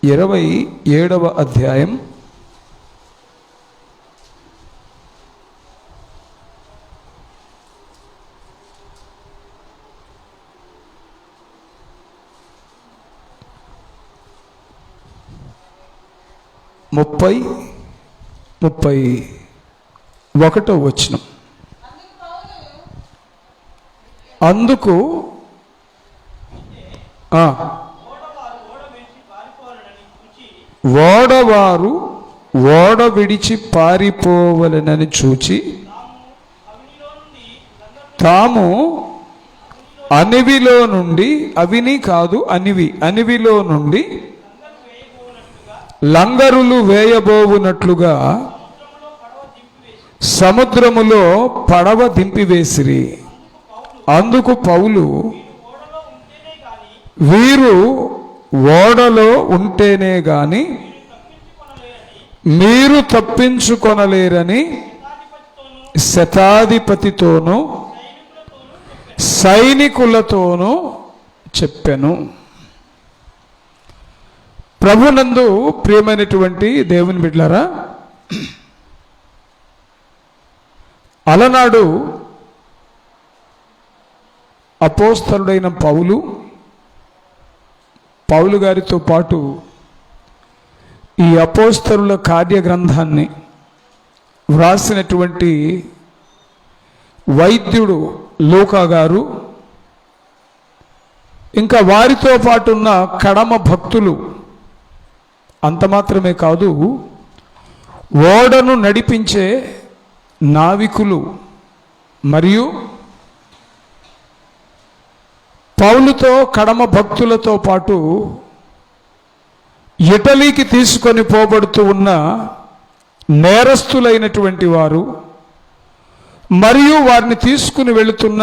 27వ అధ్యాయం 31వ వచనం. అందుకు ఓడవారు ఓడ విడిచి పారిపోవలెనని చూచి తాము అనివిలో నుండి, అవిని కాదు అనివిలో నుండి లంగరులు వేయబోవునట్లుగా సముద్రములో పడవ దింపివేసిరి. అందుకు పౌలు, వీరు ఓడలో ఉంటేనే గాని మీరు తప్పించుకొనలేరని శతాధిపతితోనూ సైనికులతోనూ చెప్పెను. ప్రభునందు ప్రియమైనటువంటి దేవుని బిడ్డలారా, అలనాడు అపోస్తలుడైన పౌలు గారితో పాటు ఈ అపోస్తలుల కార్యగ్రంథాన్ని వ్రాసినటువంటి వైద్యుడు లూకా గారు, ఇంకా వారితో పాటు ఉన్న కడమ భక్తులు, అంత మాత్రమే కాదు, ఓడను నడిపించే నావికులు మరియు పౌలుతో కడమ భక్తులతో పాటు ఇటలీకి తీసుకొని పోబడుతూ ఉన్న నేరస్తులైనటువంటి వారు మరియు వారిని తీసుకుని వెళుతున్న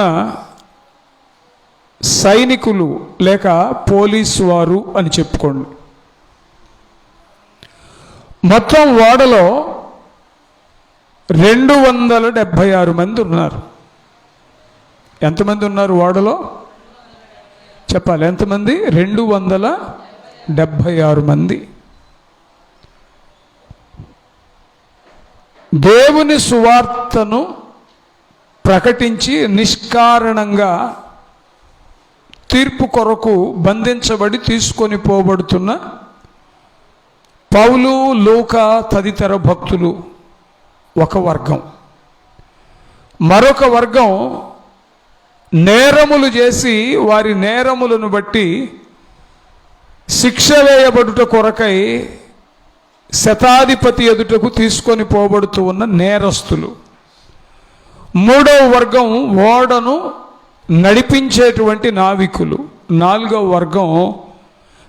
సైనికులు లేక పోలీసు వారు అని చెప్పుకోండి. మొత్తం ఓడలో 276 మంది ఉన్నారు. ఎంతమంది ఉన్నారు ఓడలో చెప్పాలి? ఎంతమంది? 276 మంది. దేవుని సువార్తను ప్రకటించి నిష్కారణంగా తీర్పు కొరకు బంధించబడి తీసుకొని పోబడుతున్న పౌలు, లూకా తదితర భక్తులు ఒక వర్గం. మరొక వర్గం నేరములు చేసి వారి నేరములను బట్టి శిక్ష వేయబడుట కొరకై శతాధిపతి ఎదుటకు తీసుకొని పోబడుతూ ఉన్న నేరస్తులు. మూడవ వర్గం ఓడను నడిపించేటువంటి నావికులు. నాలుగవ వర్గం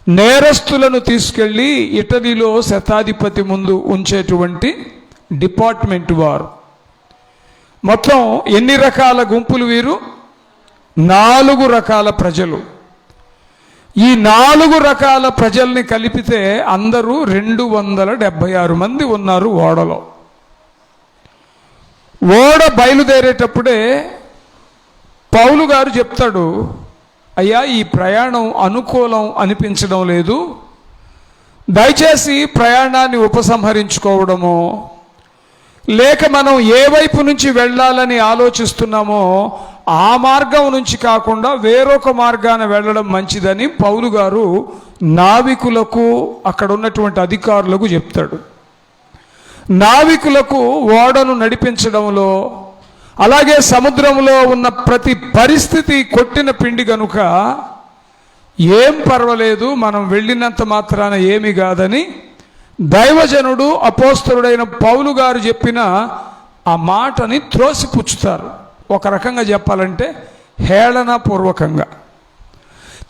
నేరస్తులను తీసుకెళ్ళి ఇటలీలో శతాధిపతి ముందు ఉంచేటువంటి డిపార్ట్మెంట్ వారు. మొత్తం ఎన్ని రకాల గుంపులు వీరు? 4 రకాల ప్రజలు. ఈ 4 రకాల ప్రజల్ని కలిపితే అందరూ 276 మంది ఉన్నారు ఓడలో. ఓడ బయలుదేరేటప్పుడే పౌలు గారు చెప్తాడు, అయ్యా ఈ ప్రయాణం అనుకూలం అనిపించడం లేదు, దయచేసి ప్రయాణాన్ని ఉపసంహరించుకోవడమో లేక మనం ఏ వైపు నుంచి వెళ్ళాలని ఆలోచిస్తున్నామో ఆ మార్గం నుంచి కాకుండా వేరొక మార్గాన వెళ్ళడం మంచిదని పౌలు గారు నావికులకు, అక్కడ ఉన్నటువంటి అధికారులకు చెప్తాడు. నావికులకు ఓడను నడిపించడంలో, అలాగే సముద్రంలో ఉన్న ప్రతి పరిస్థితి కొట్టిన పిండి కనుక ఏం పర్వాలేదు, మనం వెళ్ళినంత మాత్రాన ఏమి కాదని దైవజనుడు అపోస్తలుడైన పౌలు గారు చెప్పిన ఆ మాటని త్రోసిపుచ్చుతారు. ఒక రకంగా చెప్పాలంటే హేళనాపూర్వకంగా.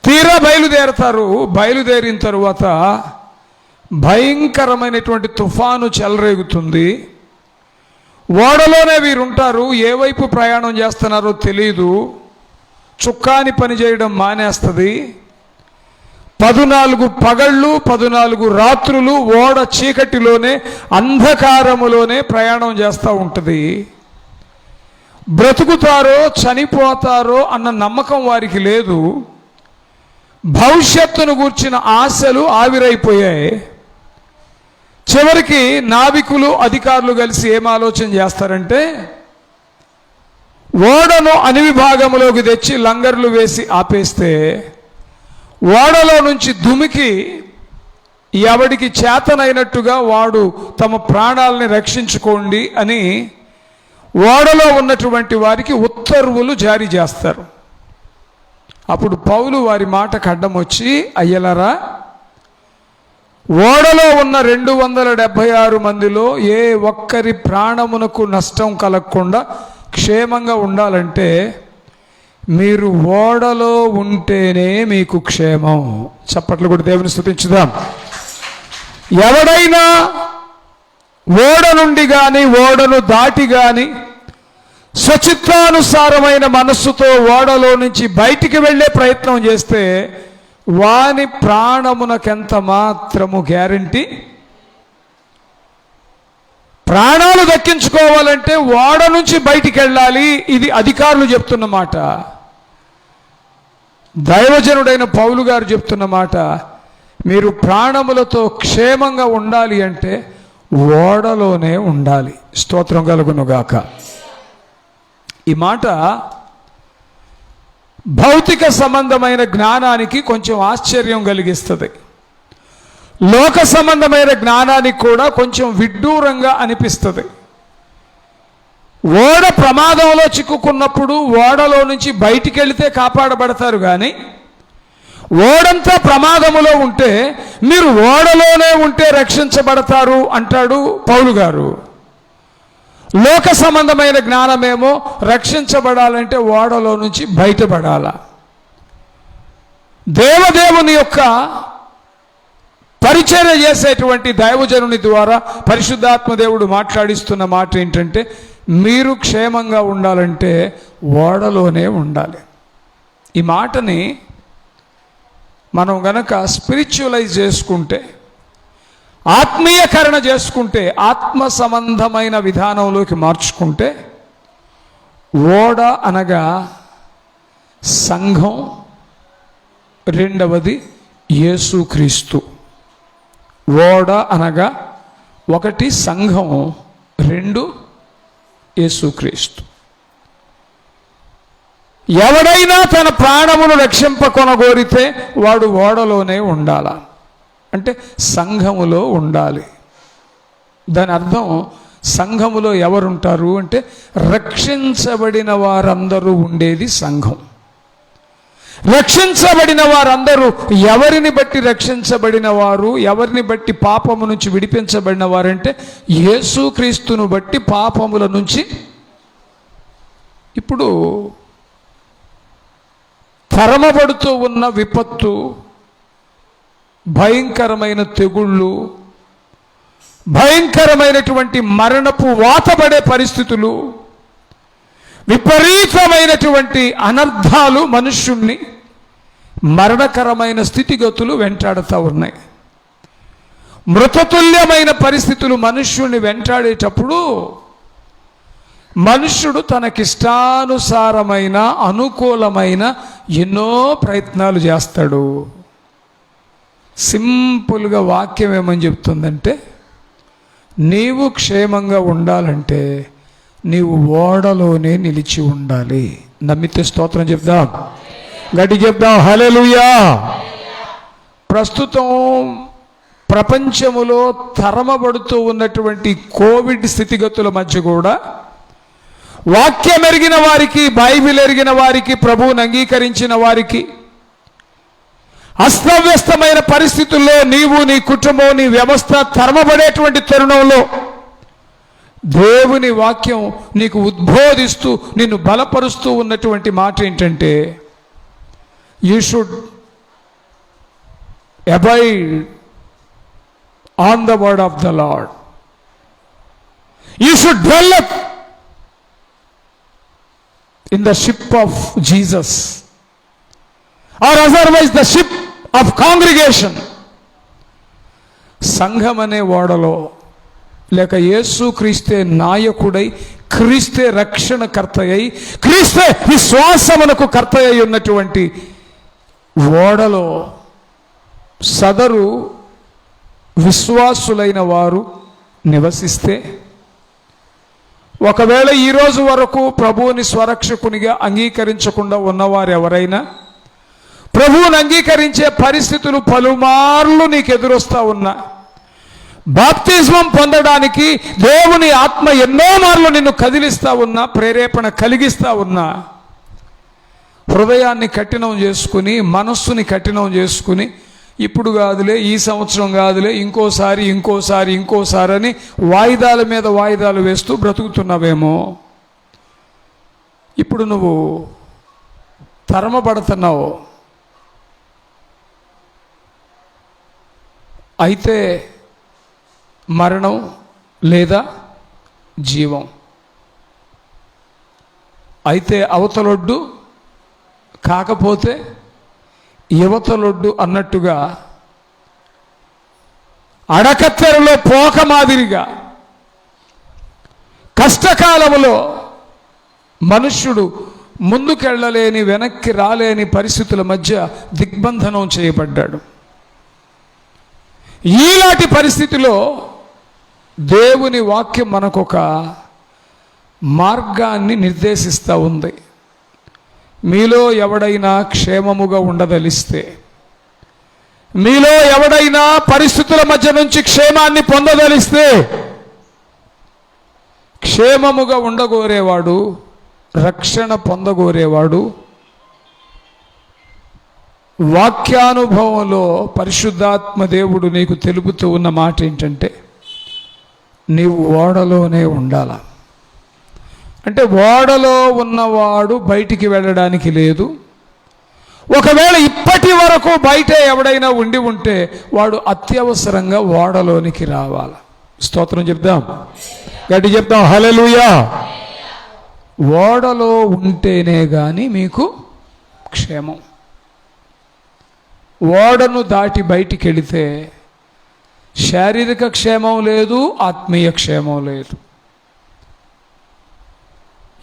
తీరా బయలుదేరతారు. బయలుదేరిన తరువాత భయంకరమైనటువంటి తుఫాను చెలరేగుతుంది. ఓడలోనే వీరుంటారు. ఏ వైపు ప్రయాణం చేస్తున్నారో తెలియదు. చుక్కాని పని చేయడం మానేస్తుంది. 14 పగళ్ళు 14 రాత్రులు ఓడ చీకటిలోనే అంధకారములోనే ప్రయాణం చేస్తూ ఉంటుంది. బ్రతుకుతారో చనిపోతారో అన్న నమ్మకం వారికి లేదు. భవిష్యత్తును గూర్చిన ఆశలు ఆవిరైపోయాయి. చివరికి నావికులు అధికారులు కలిసి ఏం ఆలోచన చేస్తారంటే, ఓడను అణివి భాగంలోకి తెచ్చి లంగర్లు వేసి ఆపేస్తే ఓడలో నుంచి దుమికి ఎవడికి చేతనైనట్టుగా వాడు తమ ప్రాణాలని రక్షించుకోండి అని ఓడలో ఉన్నటువంటి వారికి ఉత్తర్వులు జారీ చేస్తారు. అప్పుడు పౌలు వారి మాటకు అడ్డం వచ్చి, అయ్యలారా, ఓడలో ఉన్న 276 మందిలో ఏ ఒక్కరి ప్రాణమునకు నష్టం కలగకుండా క్షేమంగా ఉండాలంటే మీరు ఓడలో ఉంటేనే మీకు క్షేమం. చప్పట్లు కూడా దేవుని స్తుతించుదాం. ఎవడైనా ఓడ నుండి కానీ ఓడను దాటి కానీ స్వచిత్తానుసారమైన మనస్సుతో ఓడలో నుంచి బయటికి వెళ్ళే ప్రయత్నం చేస్తే వాని ప్రాణమునకెంత మాత్రము గ్యారంటీ. ప్రాణాలు దక్కించుకోవాలంటే ఓడ నుంచి బయటికి వెళ్ళాలి. ఇది అధికారులు చెప్తున్న మాట. దైవజనుడైన పౌలు గారు చెప్తున్న మాట. మీరు ప్రాణములతో క్షేమంగా ఉండాలి అంటే ఓడలోనే ఉండాలి. స్తోత్రం కలుగునుగాక. ఈ మాట భౌతిక సంబంధమైన జ్ఞానానికి కొంచెం ఆశ్చర్యం కలిగిస్తుంది. లోక సంబంధమైన జ్ఞానానికి కూడా కొంచెం విడ్డూరంగా అనిపిస్తుంది. ఓడ ప్రమాదంలో చిక్కుకున్నప్పుడు ఓడలో నుంచి బయటికి వెళితే కాపాడబడతారు, కానీ ఓడంతా ప్రమాదములో ఉంటే మీరు ఓడలోనే ఉంటే రక్షించబడతారు అంటాడు పౌలు గారు. లోక సంబంధమైన జ్ఞానమేమో రక్షించబడాలంటే ఓడలో నుంచి బయటపడాల. దేవదేవుని యొక్క పరిచర్య చేసేటువంటి దైవజనుని ద్వారా పరిశుద్ధాత్మ దేవుడు మాట్లాడిస్తున్న మాట ఏంటంటే, మీరు క్షేమంగా ఉండాలంటే ఓడలోనే ఉండాలి. ఈ మాటని మనం గనక స్పిరిచువలైజ్ చేసుకుంటే, ఆత్మీయకరణ చేసుకుంటే, ఆత్మ సంబంధమైన విధానంలోకి మార్చుకుంటే, ఓడ అనగా సంఘం, రెండవది యేసుక్రీస్తు. ఓడ అనగా ఒకటి సంఘం, రెండు యేసుక్రీస్తు. ఎవడైనా తన ప్రాణమును రక్షింపకొనగోరితే వాడు ఓడలోనే ఉండాల, అంటే సంఘములో ఉండాలి. దాని అర్థం సంఘములో ఎవరుంటారు అంటే రక్షించబడిన వారందరూ ఉండేది సంఘం. రక్షించబడిన వారందరూ ఎవరిని బట్టి రక్షించబడిన వారు, ఎవరిని బట్టి పాపము నుంచి విడిపించబడిన వారంటే యేసుక్రీస్తును బట్టి పాపముల నుంచి. ఇప్పుడు తరమబడుతూ ఉన్న విపత్తు, భయంకరమైన తెగుళ్ళు, భయంకరమైనటువంటి మరణపు వాతబడే పరిస్థితులు, విపరీతమైనటువంటి అనర్థాలు మనుష్యుణ్ణి, మరణకరమైన స్థితిగతులు వెంటాడుతూ ఉన్నాయి. మృతతుల్యమైన పరిస్థితులు మనుష్యుణ్ణి వెంటాడేటప్పుడు మనుష్యుడు తనకిష్టానుసారమైన అనుకూలమైన ఎన్నో ప్రయత్నాలు చేస్తాడు. సింపుల్గా వాక్యం ఏమని చెప్తుందంటే, నీవు క్షేమంగా ఉండాలంటే నీవు ఓడలోనే నిలిచి ఉండాలి. నమ్మితే స్తోత్రం చెప్దాం, గట్టి చెప్దాం, హల్లెలూయా. ప్రస్తుతం ప్రపంచములో తరమబడుతూ ఉన్నటువంటి కోవిడ్ స్థితిగతుల మధ్య కూడా వాక్యం ఎరిగిన వారికి, బైబిల్ ఎరిగిన వారికి, ప్రభువుని అంగీకరించిన వారికి అస్తవ్యస్తమైన పరిస్థితుల్లో నీవు, నీ కుటుంబం, నీ వ్యవస్థ తరమబడేటువంటి తరుణంలో దేవుని వాక్యం నీకు ఉద్బోధిస్తూ నిన్ను బలపరుస్తూ ఉన్నటువంటి మాట ఏంటంటే, you should abide on the word of the lord. You should develop in the ship of Jesus, or otherwise the ship of congregation. సంఘం అనే ఓడలో, లేక యేసు క్రీస్తే నాయకుడై, క్రీస్తే రక్షణకర్త అయి, క్రీస్తే విశ్వాసమునకు కర్త అయి ఉన్నటువంటి ఓడలో సదరు విశ్వాసులైన వారు నివసిస్తే, ఒకవేళ ఈరోజు వరకు ప్రభువుని స్వరక్షకునిగా అంగీకరించకుండా ఉన్నవారు ఎవరైనా ప్రభువుని అంగీకరించే పరిస్థితులు పలుమార్లు నీకు ఎదురొస్తా ఉన్నా, బాప్తిస్మం పొందడానికి దేవుని ఆత్మ ఎన్నో మార్లు నిన్ను కదిలిస్తా ఉన్నా, ప్రేరేపణ కలిగిస్తా ఉన్నా, హృదయాన్ని కఠినం చేసుకుని, మనస్సుని కఠినం చేసుకుని, ఇప్పుడు కాదులే, ఈ సంవత్సరం కాదులే, ఇంకోసారి అని వాయిదాల మీద వాయిదాలు వేస్తూ బ్రతుకుతున్నావేమో. ఇప్పుడు నువ్వు తరమబడుతున్నావు. అయితే మరణం లేదా జీవం, అయితే అవతలొడ్డు కాకపోతే యువతలొడ్డు అన్నట్టుగా అడకత్తెరలో పోక మాదిరిగా కష్టకాలములో మనుష్యుడు ముందుకెళ్ళలేని, వెనక్కి రాలేని పరిస్థితుల మధ్య దిగ్బంధనం చేయబడ్డాడు. ఈలాంటి పరిస్థితిలో దేవుని వాక్యం మనకొక మార్గాన్ని నిర్దేశిస్తూ ఉంది. మీలో ఎవడైనా క్షేమముగా ఉండదలిస్తే, మీలో ఎవడైనా పరిస్థితుల మధ్య నుంచి క్షేమాన్ని పొందదలిస్తే, క్షేమముగా ఉండగోరేవాడు, రక్షణ పొందగోరేవాడు వాక్యానుభవంలో పరిశుద్ధాత్మ దేవుడు నీకు తెలుపుతూ ఉన్న మాట ఏంటంటే, నీవు ఓడలోనే ఉండాల. అంటే ఓడలో ఉన్నవాడు బయటికి వెళ్ళడానికి లేదు. ఒకవేళ ఇప్పటి వరకు బయట ఎవడైనా ఉండి ఉంటే వాడు అత్యవసరంగా ఓడలోనికి రావాలి. స్తోత్రం చెప్దాం, గట్టి చెప్దాం, హల్లెలూయా. ఓడలో ఉంటేనే కానీ మీకు క్షేమం. ఓడను దాటి బయటికి వెళితే శారీరక క్షేమం లేదు, ఆత్మీయ క్షేమం లేదు.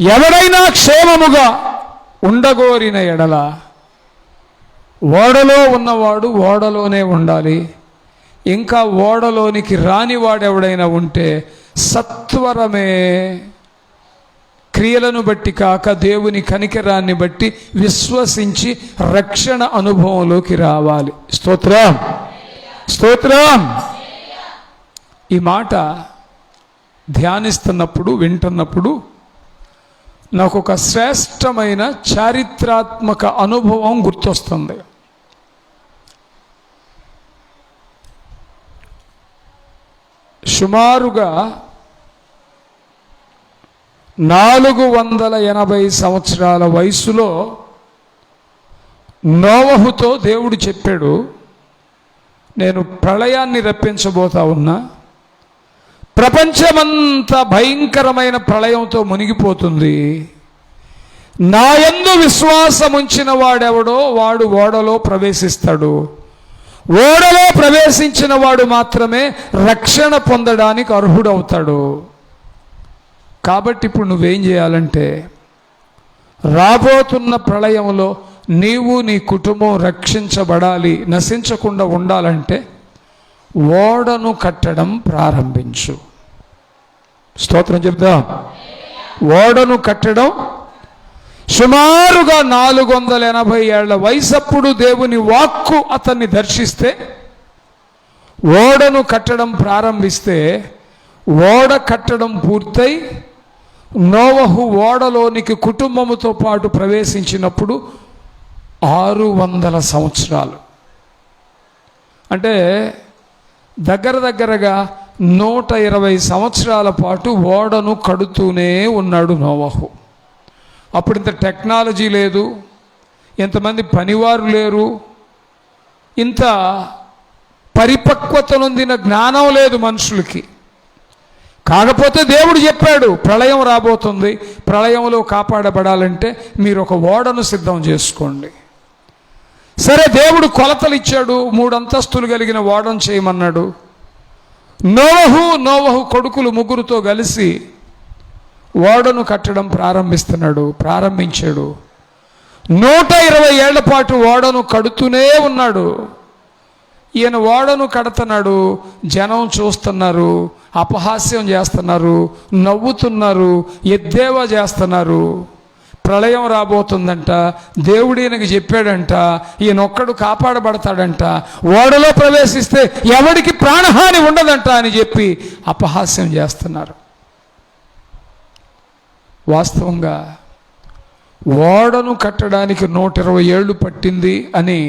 ఎవరైనా క్షేమముగా ఉండగోరిన ఎడల ఓడలో ఉన్నవాడు ఓడలోనే ఉండాలి. ఇంకా ఓడలోనికి రానివాడెవడైనా ఉంటే సత్వరమే క్రియలను బట్టి కాక దేవుని కనికరాన్ని బట్టి విశ్వసించి రక్షణ అనుభవంలోకి రావాలి. స్తోత్రం, స్తోత్రం. ఈ మాట ధ్యానిస్తున్నప్పుడు, వింటున్నప్పుడు నాకు ఒక శ్రేష్టమైన చారిత్రాత్మక అనుభవం గుర్తొస్తుంది. సుమారుగా 480 సంవత్సరాల వయసులో నోవహుతో దేవుడు చెప్పాడు, నేను ప్రళయాన్ని రప్పించబోతా ఉన్నా, ప్రపంచమంతా భయంకరమైన ప్రళయంతో మునిగిపోతుంది, నా యందు విశ్వాసముంచిన వాడెవడో వాడు ఓడలో ప్రవేశిస్తాడు, ఓడలో ప్రవేశించిన వాడు మాత్రమే రక్షణ పొందడానికి అర్హుడవుతాడు. కాబట్టి ఇప్పుడు నువ్వేం చేయాలంటే, రాబోతున్న ప్రళయంలో నీవు నీ కుటుంబం రక్షించబడాలి, నశించకుండా ఉండాలంటే ఓడను కట్టడం ప్రారంభించు. స్తోత్రం చెప్దాం. ఓడను కట్టడం సుమారుగా 480 ఏళ్ల వయసప్పుడు దేవుని వాక్కు అతన్ని దర్శిస్తే, ఓడను కట్టడం ప్రారంభిస్తే, ఓడ కట్టడం పూర్తయి నోవహు ఓడలోనికి కుటుంబముతో పాటు ప్రవేశించినప్పుడు 600 సంవత్సరాలు, అంటే దగ్గరగా 120 సంవత్సరాల పాటు ఓడను కడుతూనే ఉన్నాడు నోవహు. అప్పుడు ఇంత టెక్నాలజీ లేదు, ఎంతమంది పనివారు లేరు, ఇంత పరిపక్వత నొందిన జ్ఞానం లేదు మనుషులకి. కాకపోతే దేవుడు చెప్పాడు, ప్రళయం రాబోతుంది, ప్రళయంలో కాపాడబడాలంటే మీరు ఒక ఓడను సిద్ధం చేసుకోండి. సరే, దేవుడు కొలతలు ఇచ్చాడు, 3 అంతస్తులు కలిగిన ఓడను చేయమన్నాడు. నోవహు కొడుకులు 3తో కలిసి ఓడను కట్టడం ప్రారంభించాడు. 120 ఏళ్ల పాటు ఓడను కడుతూనే ఉన్నాడు. ఈయన ఓడను కడుతున్నాడు, జనం చూస్తున్నారు, అపహాస్యం చేస్తున్నారు, నవ్వుతున్నారు, ఎద్దేవా చేస్తున్నారు. ప్రళయం రాబోతుందంట, దేవుడు ఈయనకి చెప్పాడంట, ఈయనొక్కడు కాపాడబడతాడంట, ఓడలో ప్రవేశిస్తే ఎవడికి ప్రాణహాని ఉండదంట అని చెప్పి అపహాస్యం చేస్తున్నారు. వాస్తవంగా ఓడను కట్టడానికి 120 ఏళ్ళు పట్టింది అని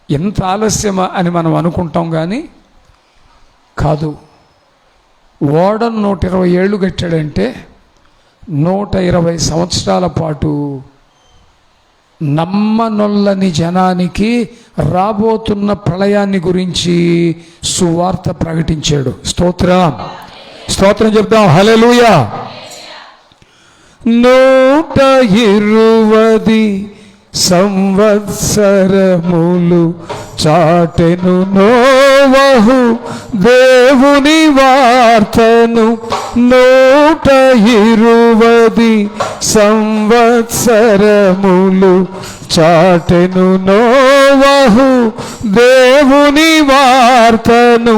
ఎంత ఆలస్యమా అని మనం అనుకుంటాం, కానీ కాదు. ఓడను 120 ఏళ్ళు కట్టాడంటే 120 సంవత్సరాల పాటు నమ్మనొల్లని జనానికి రాబోతున్న ప్రళయాన్ని గురించి సువార్త ప్రకటించాడు. స్తోత్రం చెప్దాం, హల్లెలూయా. 120 సంవత్సరములు చాటెను నోవహు దేవుని వార్తను. 120 సంవత్సరములు చాటెను నోవహు దేవుని వార్తను.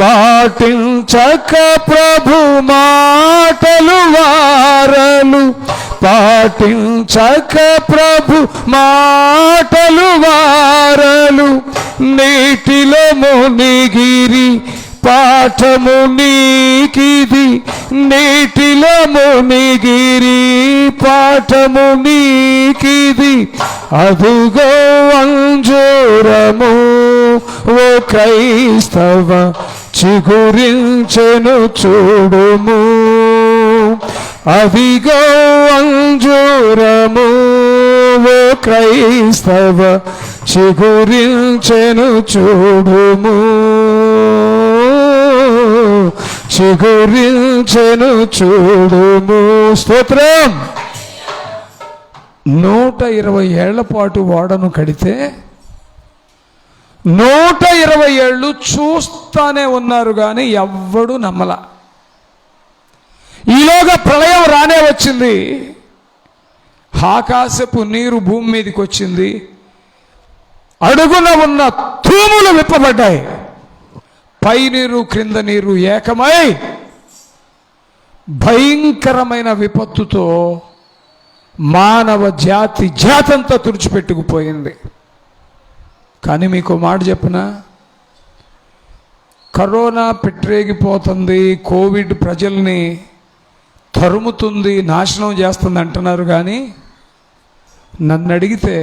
పాటించక ప్రభు మాటలు వారలు, పాటించక ప్రభు మాటలు వారలు. నీటిలో మునిగిరి పాఠము నీకిది, నీటిలో మునిగిరి పాఠము నీకిది. అదుగో అంజూరము ఓ క్రైస్తవ చిగురించెను చూడుము. అదిగో అంజూరము ఓ క్రైస్తవ చిగురించెను చూడుము, చిగురించెను చూడుము. స్తోత్రం. 120 ఏళ్ల పాటు ఓడను కడితే 120 ఏళ్ళు చూస్తానే ఉన్నారు, కానీ ఎవ్వడూ నమ్మల. ఈలోగా ప్రళయం రానే వచ్చింది. ఆకాశపు నీరు భూమి మీదకి వచ్చింది, అడుగున ఉన్న తూములు విప్పబడ్డాయి, పై నీరు క్రింద నీరు ఏకమై భయంకరమైన విపత్తుతో మానవ జాతంతా తుడిచిపెట్టుకుపోయింది. కానీ మీకు మాట చెప్పనా, కరోనా పెట్టరేగిపోతుంది, కోవిడ్ ప్రజల్ని తరుముతుంది, నాశనం చేస్తుంది అంటున్నారు. కానీ నన్ను అడిగితే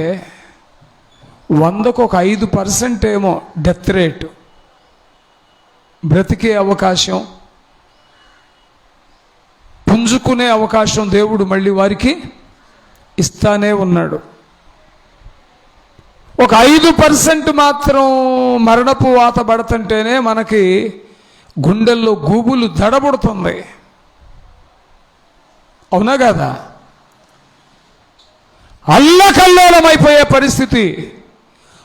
100కు 5% ఏమో డెత్ రేటు, బ్రతికే అవకాశం, పుంజుకునే అవకాశం దేవుడు మళ్ళీ వారికి ఇస్తానే ఉన్నాడు. ఒక 5% మాత్రం మరణపు వాత పడుతుంటేనే మనకి గుండెల్లో గూబులు దడబడుతుంది. అవునా కదా? అల్లకల్లోలమైపోయే పరిస్థితి.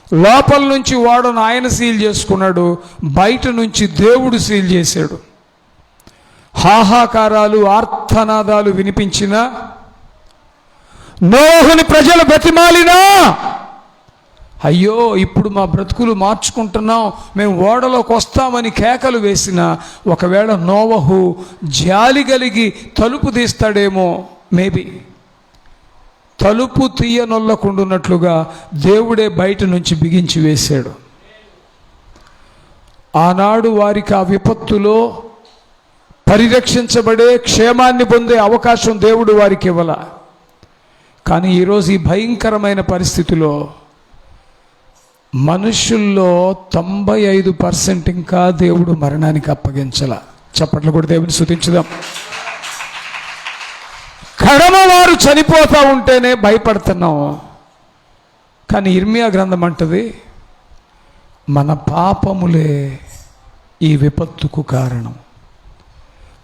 లోపల నుంచి వాడను ఆయన సీల్ చేసుకున్నాడు, బయట నుంచి దేవుడు సీల్ చేశాడు. హాహాకారాలు, ఆర్తనాదాలు వినిపించినా, నోహుని ప్రజలు బతిమాలినా, అయ్యో ఇప్పుడు మా బ్రతుకులు మార్చుకుంటున్నాం, మేము ఓడలోకి వస్తామని కేకలు వేసిన, ఒకవేళ నోవహు జాలి కలిగి తలుపు తీస్తాడేమో, మేబీ తలుపు తీయనొల్లకుండున్నట్లుగా దేవుడే బయట నుంచి బిగించి వేశాడు. ఆనాడు వారికి ఆ విపత్తులో పరిరక్షించబడే, క్షేమాన్ని పొందే అవకాశం దేవుడు వారికి ఇవ్వాల. కానీ ఈరోజు ఈ భయంకరమైన పరిస్థితిలో మనుషుల్లో 95% ఇంకా దేవుడు మరణానికి అప్పగించాల. చప్పట్లు కూడా దేవుని స్తుతించుదాం. కడమ వారు చనిపోతూ ఉంటేనే భయపడుతున్నాం. కానీ ఇర్మియా గ్రంథం అంటది, మన పాపములే ఈ విపత్తుకు కారణం,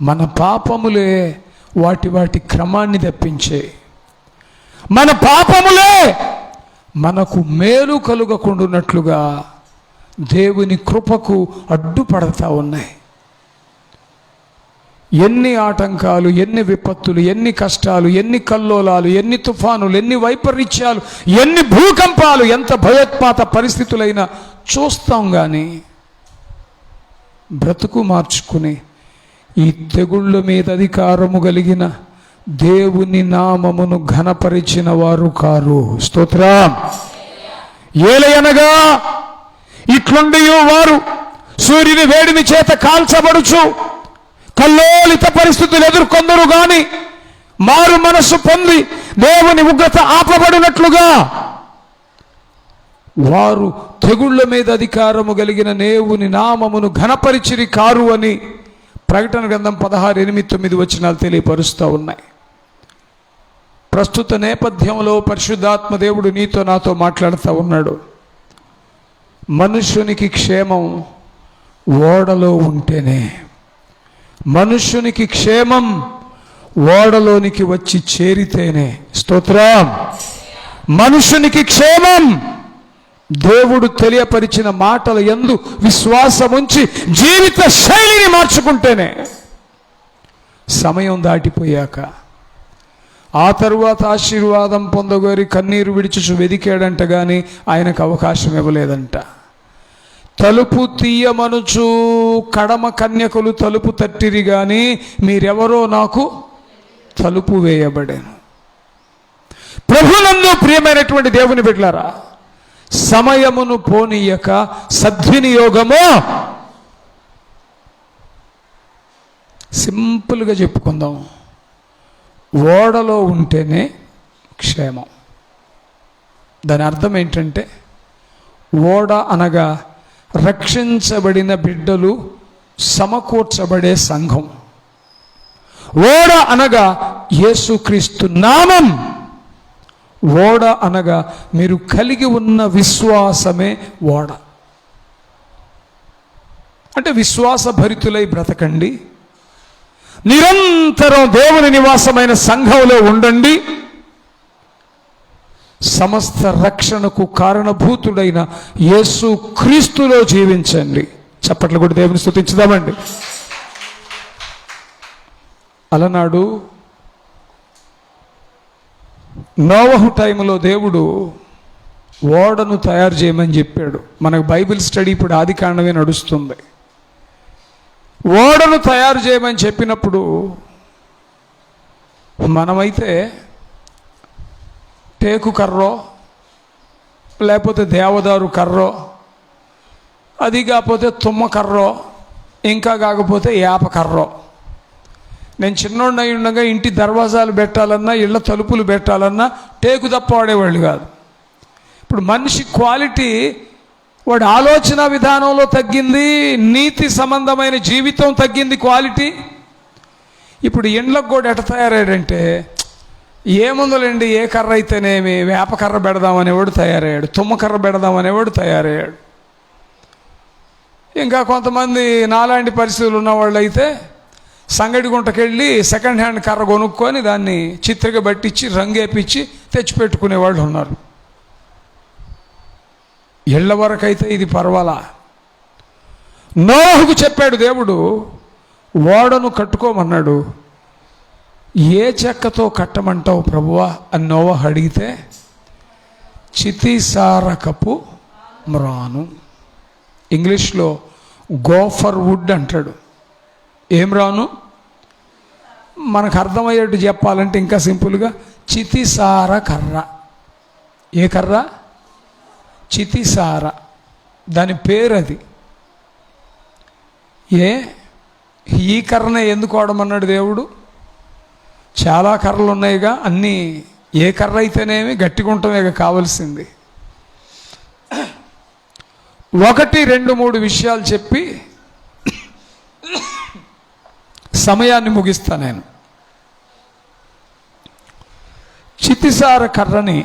మన పాపములే వాటి క్రమాన్ని తప్పించే, మన పాపములే మనకు మేలు కలుగకుండునట్లుగా దేవుని కృపకు అడ్డుపడతా ఉన్నాయి. ఎన్ని ఆటంకాలు, ఎన్ని విపత్తులు, ఎన్ని కష్టాలు, ఎన్ని కల్లోలాలు, ఎన్ని తుఫానులు, ఎన్ని వైపరీత్యాలు, ఎన్ని భూకంపాలు, ఎంత భయోత్పాత పరిస్థితులైనా చూస్తాం. కానీ బ్రతుకు మార్చుకుని ఈ తెగుళ్ళ మీద అధికారము కలిగిన దేవుని నామమును ఘనపరిచిన వారు కారు. స్తోత్రం. ఏలయనగా ఇట్లుండి వారు సూర్యుని వేడిమి చేత కాల్చబడుచు కల్లోలిత పరిస్థితులు ఎదుర్కొందరు గాని మారు మనస్సు పొంది దేవుని ఉగ్రత ఆపబడినట్లుగా వారు తెగుళ్ళ మీద అధికారము కలిగిన దేవుని నామమును ఘనపరిచిరి కారు అని ప్రకటన గ్రంథం 16:8-9 వచనాలు తెలియపరుస్తూ ఉన్నాయి. ప్రస్తుత నేపథ్యంలో పరిశుద్ధాత్మ దేవుడు నీతో నాతో మాట్లాడుతూ ఉన్నాడు. మనుష్యునికి క్షేమం ఓడలో ఉంటేనే, మనుష్యునికి క్షేమం ఓడలోనికి వచ్చి చేరితేనే. స్తోత్రం. మనుష్యునికి క్షేమం దేవుడు తెలియపరిచిన మాటల యందు విశ్వాసముంచి జీవిత శైలిని మార్చుకుంటేనే. సమయం దాటిపోయాక ఆ తరువాత ఆశీర్వాదం పొందగోరి కన్నీరు విడిచి వెదికాడంట, కానీ ఆయనకు అవకాశం ఇవ్వలేదంట. తలుపు తీయమనుచు కడమ కన్యకులు తలుపు తట్టిరి గాని మీరెవరో నాకు తలుపు వేయబడాను. ప్రభునందు ప్రియమైనటువంటి దేవుని బిడ్డలారా, సమయమును పోనీయక సద్వినియోగము. సింపుల్గా చెప్పుకుందాం, ఓడలో ఉంటేనే క్షేమం. దాని అర్థం ఏంటంటే, ఓడ అనగా రక్షించబడిన బిడ్డలు సమకూర్చబడే సంఘం. ఓడ అనగా యేసుక్రీస్తు నామం. ఓడ అనగా మీరు కలిగి ఉన్న విశ్వాసమే ఓడ. అంటే విశ్వాసభరితులై బ్రతకండి, నిరంతరం దేవుని నివాసమైన సంఘంలో ఉండండి, సమస్త రక్షణకు కారణభూతుడైన యేసు క్రీస్తులో జీవించండి. చప్పట్లు కూడా దేవుని స్తుతించుదామండి. అలనాడు నోవహు టైంలో దేవుడు ఓడను తయారు చేయమని చెప్పాడు. మనకు బైబిల్ స్టడీ ఇప్పుడు ఆదికాండమే నడుస్తుంది. ఓడను తయారు చేయమని చెప్పినప్పుడు మనమైతే టేకు కర్రో లేకపోతే దేవదారు కర్రో, అది కాకపోతే తుమ్మ కర్రో, ఇంకా కాకపోతే యాప కర్రో. నేను చిన్నోడినై ఉండగా ఇంటి దర్వాజాలు పెట్టాలన్నా, ఇళ్ళ తలుపులు పెట్టాలన్నా టేకు తప్ప వాడేవాళ్ళు కాదు. ఇప్పుడు మనిషి క్వాలిటీ, వాడి ఆలోచన విధానంలో తగ్గింది, నీతి సంబంధమైన జీవితం తగ్గింది క్వాలిటీ. ఇప్పుడు ఇండ్లకు కూడా ఎట తయారయ్యాడంటే, ఏముందులేండి, ఏ కర్ర అయితేనేమి వేప కర్ర పెడదామనేవాడు తయారయ్యాడు, తుమ్మ కర్ర పెడదామనేవాడు తయారయ్యాడు. ఇంకా కొంతమంది నాలాంటి పరిస్థితులు ఉన్నవాళ్ళు అయితే సంగడి గుంటకెళ్ళి సెకండ్ హ్యాండ్ కర్ర కొనుక్కొని దాన్ని చిత్రగా పట్టించి రంగేపించి తెచ్చిపెట్టుకునేవాళ్ళు ఉన్నారు. ఇళ్ల వరకైతే ఇది పర్వాలా. నోహుకు చెప్పాడు దేవుడు, ఓడను కట్టుకోమన్నాడు. ఏ చెక్కతో కట్టమంటావు ప్రభువా అని నోవహు అడిగితే, చితిసారకపు మ్రాను, ఇంగ్లీష్లో గోఫర్ వుడ్ అంటాడు. ఏం రాను, మనకు అర్థమయ్యేట్టు చెప్పాలంటే ఇంకా సింపుల్గా చితిసార కర్ర. ఏ కర్ర? చితిసార, దాని పేరు అది. ఈ కర్రనే ఎందుకు వాడమన్నాడు దేవుడు? చాలా కర్రలు ఉన్నాయిగా, అన్నీ ఏ కర్ర అయితేనేమి గట్టిగా ఉండటమే కావలసింది. 1, 2, 3 విషయాలు చెప్పి సమయాన్ని ముగిస్తా. నేను చితిసార కర్రని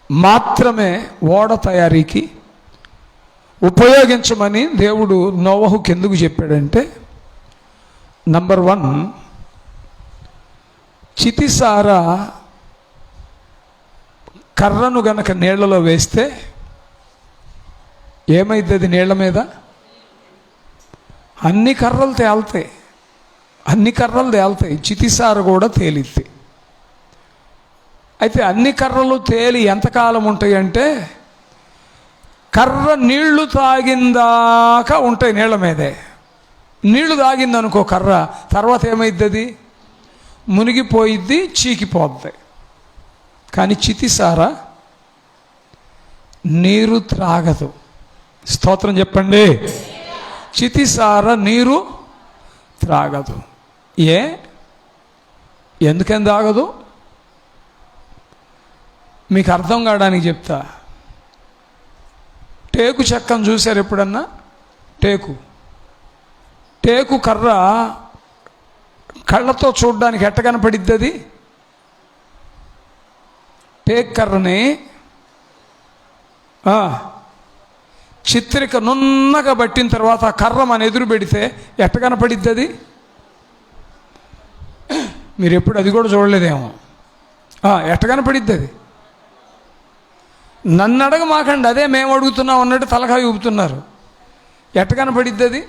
మాత్రమే ఓడ తయారీకి ఉపయోగించమని దేవుడు నోవహుకి ఎందుకు చెప్పాడంటే, నంబర్ 1, చితిసార కర్రను గనక నీళ్లలో వేస్తే ఏమైతుంది? నీళ్ల మీద అన్ని కర్రలు తేలుతాయి. అన్ని కర్రలు తేలుతాయి, చితిసార కూడా తేలిద్ది. అయితే అన్ని కర్రలు తేలి ఎంతకాలం ఉంటాయి అంటే కర్ర నీళ్లు తాగిందాకా ఉంటాయి నీళ్ల మీదే. నీళ్లు తాగిందనుకో కర్ర, తర్వాత ఏమైద్ది, అది మునిగిపోయిద్ది, చీకిపోద్ది. కానీ చితిసార నీరు త్రాగదు. స్తోత్రం చెప్పండి. చితిసార నీరు త్రాగదు. ఎందుకని తాగదు? మీకు అర్థం కావడానికి చెప్తా. టేకు చెక్కను చూశారు ఎప్పుడన్నా? టేకు కర్ర కళ్ళతో చూడడానికి ఎట్ట కనపడిద్ది? అది టేకు కర్రని చిత్రిక నున్నగా పట్టిన తర్వాత ఆ కర్ర మన ఎదురు పెడితే ఎట్ట కనపడిద్ది? అది మీరు ఎప్పుడు అది కూడా చూడలేదేమో. ఎట్ట కనపడిద్ది? అది నన్ను అడగమాకండి, అదే మేము అడుగుతున్నాం అన్నట్టు తలకాయ ఊపుతున్నారు. ఎట్ట కనపడిద్ది? అది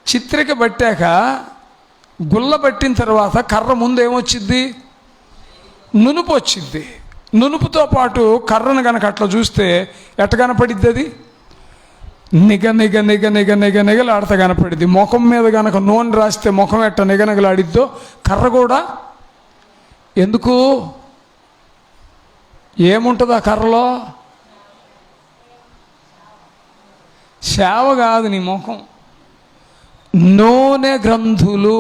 చిత్రిక పట్టాక గుల్ల పట్టిన తర్వాత కర్ర ముందు ఏమొచ్చిద్ది? నునుపు వచ్చిద్ది. నునుపుతో పాటు కర్రను కనుక అట్లా చూస్తే ఎట్ట కనపడిద్ది? అది నిగ నిగ నిగ నిగ నిగ నిగలాడత కనపడిద్ది. ముఖం మీద కనుక నూనె రాస్తే ముఖం ఎట్ట నిగనిగలాడిద్దో కర్ర కూడా. ఎందుకు? ఏముంటుంది ఆ కర్రలో? సేవ కాదు నీ ముఖం, నూనె గ్రంథులు.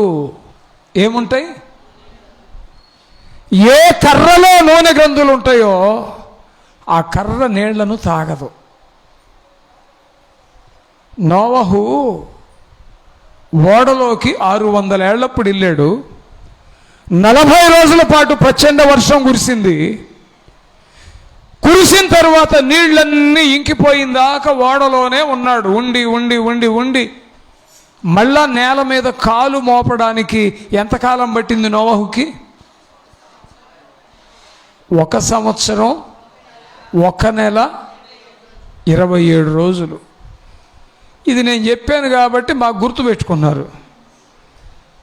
ఏముంటాయి? ఏ కర్రలో నూనె గ్రంథులు ఉంటాయో ఆ కర్ర నీళ్లను తాగదు. నోవహు ఓడలోకి 600 ఏళ్లప్పుడు వెళ్ళాడు. 40 రోజుల పాటు ప్రచండ వర్షం కురిసింది. కురిసిన తర్వాత నీళ్లన్నీ ఇంకిపోయిందాకా ఓడలోనే ఉన్నాడు. ఉండి ఉండి ఉండి ఉండి మళ్ళా నేల మీద కాలు మోపడానికి ఎంతకాలం పట్టింది నోవహుకి? 1 సంవత్సరం 1 నెల 27 రోజులు. ఇది నేను చెప్పాను కాబట్టి మాకు గుర్తుపెట్టుకున్నారు.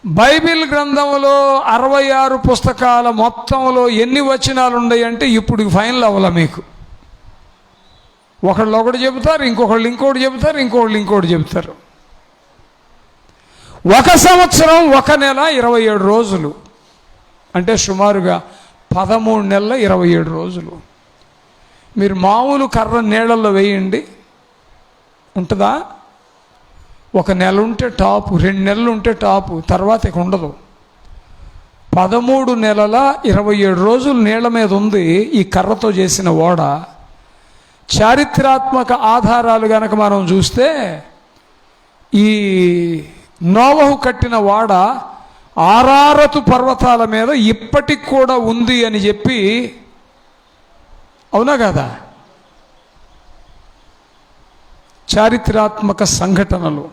బైబిల్ గ్రంథంలో 66 పుస్తకాల మొత్తంలో ఎన్ని వచనాలు ఉన్నాయంటే ఇప్పుడు ఫైనల్ అవ్వాల మీకు. ఒకళ్ళు ఒకటి చెబుతారు, ఇంకొకళ్ళు ఇంకోటి చెబుతారు, ఇంకోటి చెబుతారు. 1 సంవత్సరం 1 నెల 27 రోజులు అంటే సుమారుగా 13 నెలల 27 రోజులు. మీరు మామూలు కర్ర నీళ్ళల్లో వేయండి, ఉంటుందా? 1 నెల ఉంటే టాపు, 2 నెలలు ఉంటే టాపు, తర్వాత ఇక ఉండదు. 13 నెలల 27 రోజులు నీళ్ల మీద ఉంది ఈ కర్రతో చేసిన ఓడ. చారిత్రాత్మక ఆధారాలు గనక మనం చూస్తే ఈ నోవహు కట్టిన ఓడ ఆరారతు పర్వతాల మీద ఇప్పటికి కూడా ఉంది అని చెప్పి, అవునా కదా? చారిత్రాత్మక సంఘటనలు,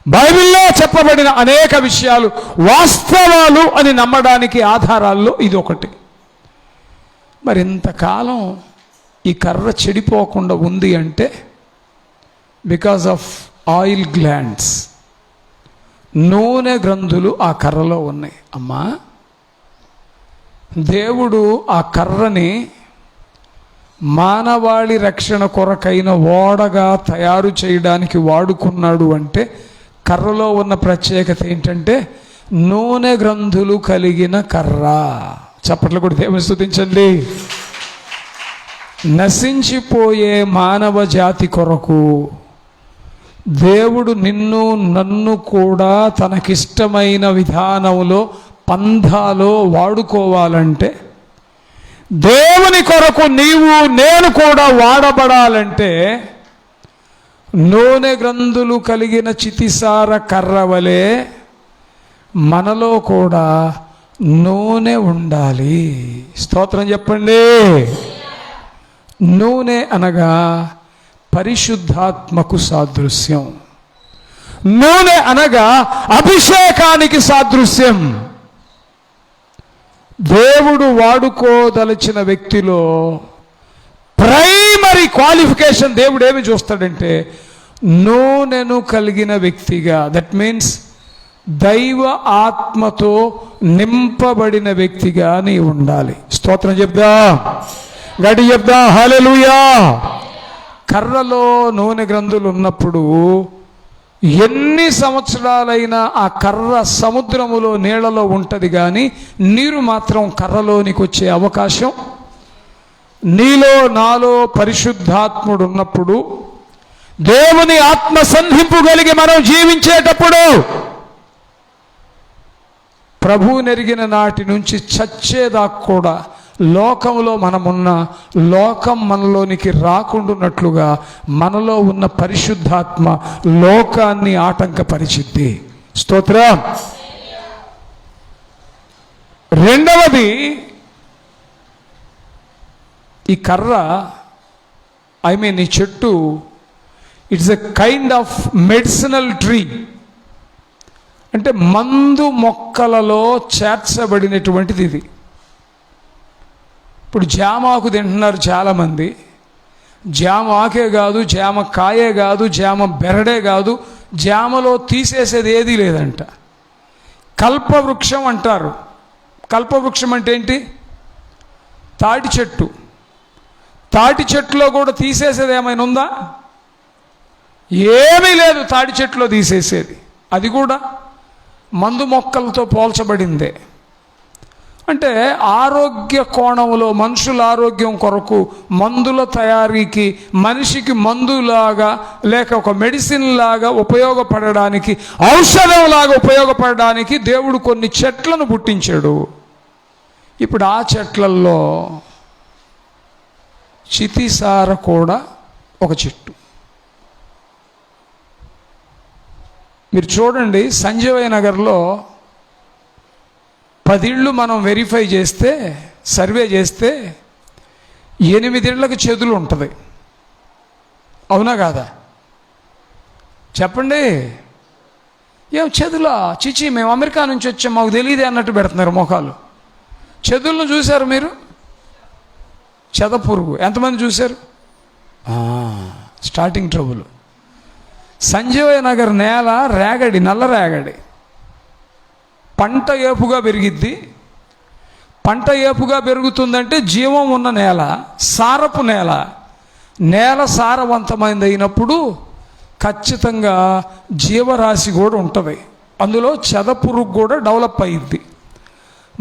బైబిల్లో చెప్పబడిన అనేక విషయాలు వాస్తవాలు అని నమ్మడానికి ఆధారాల్లో ఇది ఒకటి. మరి ఇంతకాలం ఈ కర్ర చెడిపోకుండా ఉంది అంటే బికాజ్ ఆఫ్ ఆయిల్ గ్లాండ్స్, నూనె గ్రంథులు ఆ కర్రలో ఉన్నాయి. అమ్మా, దేవుడు ఆ కర్రని మానవాళి రక్షణ కొరకైన ఓడగా తయారు చేయడానికి వాడుకున్నాడు అంటే కర్రలో ఉన్న ప్రత్యేకత ఏంటంటే నూనె గ్రంథులు కలిగిన కర్ర. చప్పట్లు కూడా దేవుని స్తుతించండి. నశించిపోయే మానవ జాతి కొరకు దేవుడు నిన్ను నన్ను కూడా తనకిష్టమైన విధానంలో పంథాలో వాడుకోవాలంటే, దేవుని కొరకు నీవు నేను కూడా వాడబడాలంటే నూనె గ్రంథులు కలిగిన చితిసార కర్ర వలె మనలో కూడా నూనె ఉండాలి. స్తోత్రం చెప్పండి. నూనె అనగా పరిశుద్ధాత్మకు సాదృశ్యం. నూనె అనగా అభిషేకానికి సాదృశ్యం. దేవుడు వాడుకోదలిచిన వ్యక్తిలో ప్రైమరీ క్వాలిఫికేషన్ దేవుడు ఏమి చూస్తాడంటే నూనెను కలిగిన వ్యక్తిగా, దట్ మీన్స్ దైవ ఆత్మతో నింపబడిన వ్యక్తిగా నీ ఉండాలి. స్తోత్రం చెప్దా, గడి చెప్దా, హల్లెలూయా. కర్రలో నూనె గ్రంథులు ఉన్నప్పుడు ఎన్ని సంవత్సరాలైనా ఆ కర్ర సముద్రములో నీళ్లలో ఉంటుంది, కానీ నీరు మాత్రం కర్రలోనికి వచ్చే అవకాశం. నీలో నాలో పరిశుద్ధాత్ముడు ఉన్నప్పుడు, దేవుని ఆత్మ సంధింపు కలిగి మనం జీవించేటప్పుడు, ప్రభువు నెరిగిన నాటి నుంచి చచ్చేదాకా కూడా లోకంలో మనమున్న లోకం మనలోనికి రాకుండాన్నట్లుగా మనలో ఉన్న పరిశుద్ధాత్మ లోకాన్ని ఆటంకపరిచిద్ది. స్తోత్రం. రెండవది, ఈ కర్ర, ఈ చెట్టు, it's a kind of medicinal tree. అంటే మందు మొక్కలలో చేర్చబడినటువంటిది ఇది. ఇప్పుడు జామాకు తింటున్నారు చాలామంది. జామ ఆకే కాదు, జామ కాయే కాదు, జామ బెరడే కాదు, జామలో తీసేసేది ఏదీ లేదంట. కల్పవృక్షం అంటారు. కల్పవృక్షం అంటే ఏంటి? తాటి చెట్టు. తాటి చెట్టులో కూడా తీసేసేది ఏమైనా ఉందా? ఏమీ లేదు తాటి చెట్టులో తీసేసేది. అది కూడా మందు మొక్కలతో పోల్చబడిందే. అంటే ఆరోగ్య కోణంలో, మనుషుల ఆరోగ్యం కొరకు మందుల తయారీకి, మనిషికి మందులాగా లేక ఒక మెడిసిన్ లాగా ఉపయోగపడడానికి, ఔషధంలాగా ఉపయోగపడడానికి దేవుడు కొన్ని చెట్లను పుట్టించాడు. ఇప్పుడు ఆ చెట్లల్లో చితిసార కూడా ఒక చెట్టు. మీరు చూడండి, సంజీవయ్య నగర్లో 10 ఇళ్ళు మనం వెరిఫై చేస్తే, సర్వే చేస్తే 8 ఇళ్ళకి చెదులు ఉంటుంది. అవునా కాదా? చెప్పండి. ఏం చెదులా? చిచి, మేము అమెరికా నుంచి వచ్చాం, మాకు తెలియదే అన్నట్టు పెడుతున్నారు మొఖాలు. చెదులను చూశారు మీరు? చెదపురుగు ఎంతమంది చూశారు? Starting trouble. సంజీవయ్య నగర్ నేల రేగడి, నల్ల రేగడి. పంట ఏపుగా పెరిగిద్ది. పంట ఏపుగా పెరుగుతుందంటే జీవం ఉన్న నేల, సారపు నేల. నేల సారవంతమైనది అయినప్పుడు ఖచ్చితంగా జీవరాశి కూడా ఉంటుంది. అందులో చెదపురుగు కూడా డెవలప్ అయ్యిద్ది.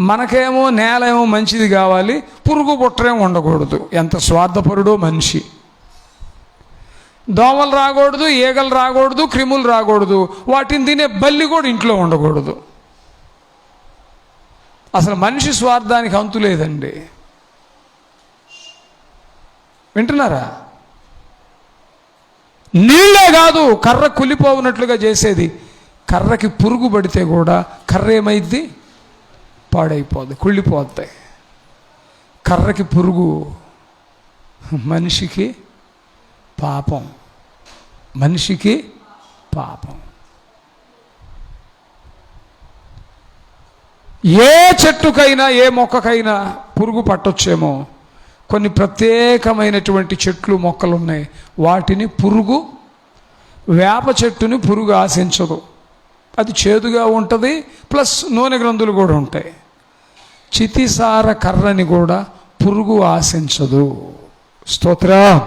మనకేమో నేల ఏమో మంచిది కావాలి, పురుగు బుట్టరేమో ఉండకూడదు. ఎంత స్వార్థపరుడో మనిషి. దోమలు రాకూడదు, ఈగలు రాకూడదు, క్రిములు రాకూడదు, వాటిని తినే బల్లి కూడా ఇంట్లో ఉండకూడదు. అసలు మనిషి స్వార్థానికి అంతు లేదండి. వింటున్నారా? నీళ్ళే కాదు కర్ర కులిపోవునట్లుగా చేసేది. కర్రకి పురుగు పడితే కూడా కర్ర ఏమైద్ది? పాడైపోద్ది, కుళ్ళిపోద్ది. కర్రకి పురుగు, మనిషికి పాపం. మనిషికి పాపం. ఏ చెట్టుకైనా, ఏ మొక్కకైనా పురుగు పట్టొచ్చేమో. కొన్ని ప్రత్యేకమైనటువంటి చెట్లు, మొక్కలు ఉన్నాయి, వాటిని పురుగు, వేప చెట్టుని పురుగు ఆశించదు. అది చేదుగా ఉంటుంది, ప్లస్ నూనె గ్రంథులు కూడా ఉంటాయి. చితిసార కర్రని కూడా పురుగు ఆశించదు. స్తోత్రం.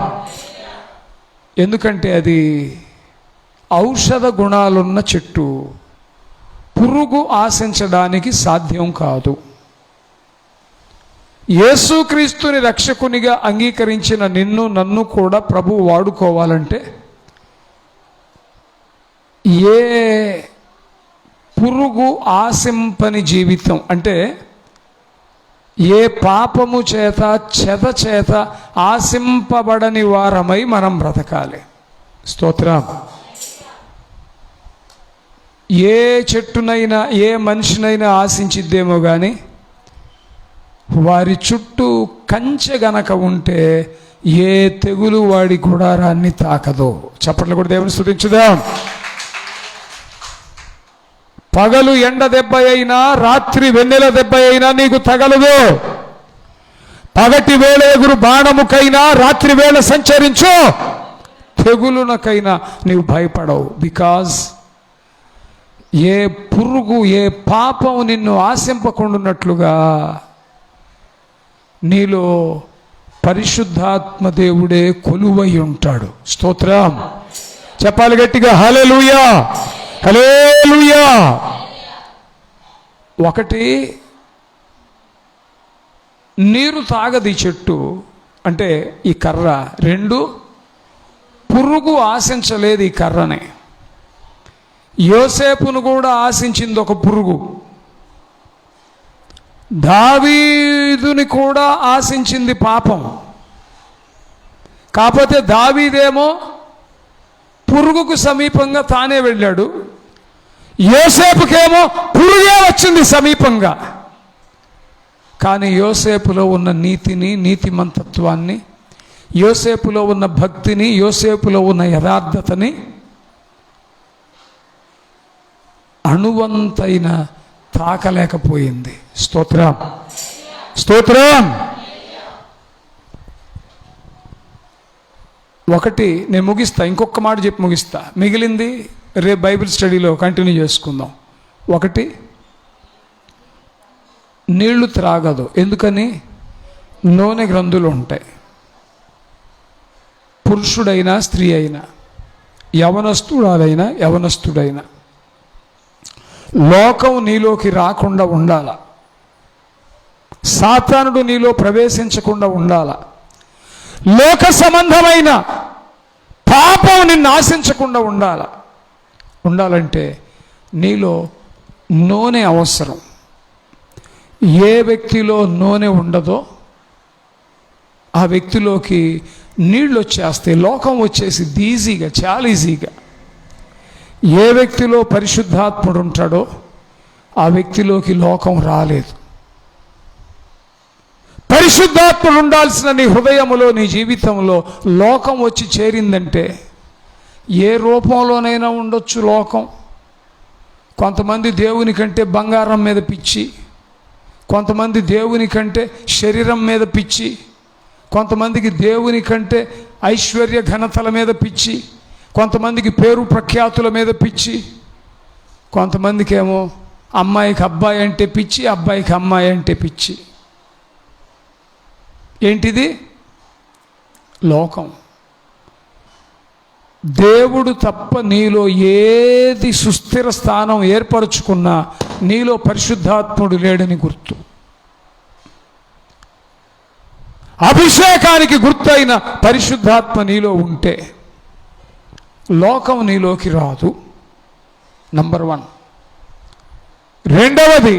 ఎందుకంటే అది ఔషధ గుణాలున్న చెట్టు. పురుగు ఆశించడానికి సాధ్యం కాదు. యేసుక్రీస్తుని రక్షకునిగా అంగీకరించిన నిన్ను, నన్ను కూడా ప్రభువు వాడుకోవాలంటే ఏ పురుగు ఆశింపని జీవితం, అంటే ఏ పాపము చేత, చెద చేత ఆశింపబడని వారమై మనం బ్రతకాలి. స్తోత్రం. ఏ చెట్టునైనా, ఏ మనిషినైనా ఆశించిద్దేమో కానీ వారి చుట్టూ కంచె గనక ఉంటే ఏ తెగులు వాడి గుడారాన్ని తాకదో. చప్పట్లు కూడా దేవుని స్తుతించుదాం. పగలు ఎండ దెబ్బ అయినా, రాత్రి వెన్నెల దెబ్బ అయినా నీకు తగలదు. పగటి వేళ ఎగురు బాణముకైనా, రాత్రి వేళ సంచరించు తెగులునకైనా నీవు భయపడవు. బికాజ్ ఏ పురుగు ఏ పాపం నిన్ను ఆశింపకుండానట్లుగా నీలో పరిశుద్ధాత్మ దేవుడే కొలువై ఉంటాడు. స్తోత్రం చెప్పాలి గట్టిగా, హల్లెలూయా హల్లెలూయా. ఒకటి, నీరు తాగది చెట్టు అంటే ఈ కర్ర. రెండు, పురుగు ఆశించలేదు ఈ కర్రని. యోసేపును కూడా ఆశించింది ఒక పురుగు. దావీదుని కూడా ఆశించింది పాపం. కాకపోతే దావీదేమో పురుగుకు సమీపంగా తానే వెళ్ళాడు, యోసేపుకేమో పురుగే వచ్చింది సమీపంగా. కానీ యోసేపులో ఉన్న నీతిని, నీతిమంతత్వాన్ని, యోసేపులో ఉన్న భక్తిని, యోసేపులో ఉన్న యథార్థతని అణువంతైన తాకలేకపోయింది. స్తోత్రం స్తోత్రం. ఒకటి, నేను ముగిస్తా, ఇంకొక మాట చెప్పి ముగిస్తా, మిగిలింది రేపు బైబిల్ స్టడీలో కంటిన్యూ చేసుకుందాం. ఒకటి, నీళ్లు త్రాగదు. ఎందుకని? నూనె గ్రంథులు ఉంటాయి. పురుషుడైనా స్త్రీ అయినా, యవనస్తుడైనా యవనస్తుడైనా లోకం నీలోకి రాకుండా ఉండాల, సాతానుడు నీలో ప్రవేశించకుండా ఉండాల, లోక సంబంధమైన పాపం నిన్ను ఆశించకుండా ఉండాలంటే నీలో నూనె అవసరం. ఏ వ్యక్తిలో నూనె ఉండదో ఆ వ్యక్తిలోకి నీళ్ళు వచ్చేస్తాయి, లోకం వచ్చేసిద్ది ఈజీగా, చాలా ఈజీగా. ఏ వ్యక్తిలో పరిశుద్ధాత్ముడు ఉంటాడో ఆ వ్యక్తిలోకి లోకం రాలేదు. పరిశుద్ధాత్ముడు ఉండాల్సిన నీ హృదయములో, నీ జీవితంలో లోకం వచ్చి చేరిందంటే, ఏ రూపంలోనైనా ఉండొచ్చు లోకం. కొంతమంది దేవుని కంటే బంగారం మీద పిచ్చి, కొంతమంది దేవుని కంటే శరీరం మీద పిచ్చి, కొంతమందికి దేవుని కంటే ఐశ్వర్య ఘనతల మీద పిచ్చి, కొంతమందికి పేరు ప్రఖ్యాతుల మీద పిచ్చి, కొంతమందికి ఏమో అమ్మాయికి అబ్బాయి అంటే పిచ్చి, అబ్బాయికి అమ్మాయి అంటే పిచ్చి. ఏంటిది? లోకం. దేవుడు తప్ప నీలో ఏది సుస్థిర స్థానం ఏర్పరచుకున్నా నీలో పరిశుద్ధాత్ముడు లేడని గుర్తు. అభిషేకానికి గుర్తైన పరిశుద్ధాత్మ నీలో ఉంటే లోకం నీలోకి రాదు. నంబర్ 1. రెండవది,